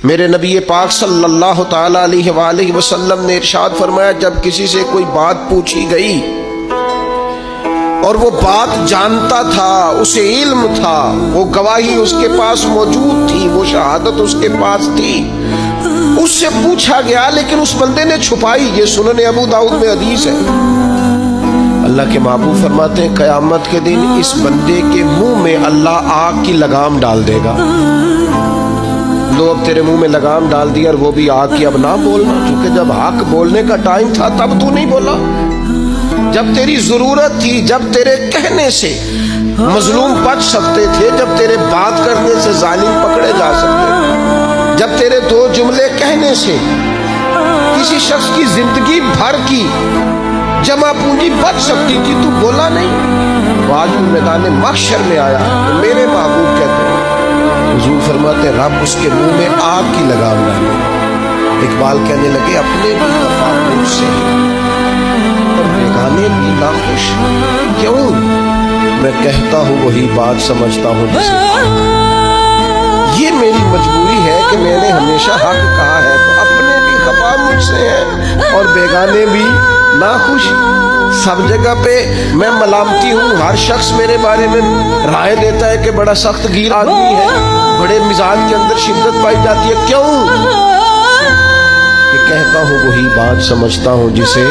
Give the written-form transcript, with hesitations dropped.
میرے نبی پاک صلی اللہ تعالی علیہ وآلہ وسلم نے ارشاد فرمایا، جب کسی سے کوئی بات پوچھی گئی اور وہ بات جانتا تھا، اسے علم تھا، وہ گواہی اس کے پاس موجود تھی، وہ شہادت اس کے پاس تھی، اس سے پوچھا گیا لیکن اس بندے نے چھپائی۔ یہ سنن ابو داؤد میں حدیث ہے۔ اللہ کے محبوب فرماتے ہیں قیامت کے دن اس بندے کے منہ میں اللہ آگ کی لگام ڈال دے گا۔ لو اب تیرے منہ میں لگام ڈال دی اور وہ بھی آگ کی، اب نہ بولنا، کیونکہ جب حق بولنے کا ٹائم تھا تب تو نہیں بولا، جب تیری ضرورت تھی، جب تیرے کہنے سے مظلوم بچ سکتے تھے، جب تیرے بات کرنے سے ظالم پکڑے جا سکتے تھے، جب تیرے دو جملے کہنے سے کسی شخص کی زندگی بھر کی جمع پونجی بچ سکتی تھی، تو بولا نہیں۔ وہ آج میدان محشر میں آیا تو میرے محبوب کہتے ہیں، حضور فرماتے رب اس کے منہ میں آگ کی لگام ڈالے۔ اقبال کہنے لگے اپنے بھی خفا مجھ سے اور بیگانے بھی ناخوش کیوں؟ میں کہتا ہوں وہی بات سمجھتا ہوں جسے یہ میری مجبوری ہے کہ میں نے ہمیشہ حق کہا ہے، تو اپنے بھی خفا مجھ سے ہے اور بیگانے بھی ناخوش۔ سب جگہ پہ میں ملامتی ہوں، ہر شخص میرے بارے میں رائے دیتا ہے کہ بڑا سخت گیر آدمی ہے، بڑے مزاج کے اندر شدت پائی جاتی ہے، کیوں؟ کہ کہتا ہوں وہی بات سمجھتا ہوں جسے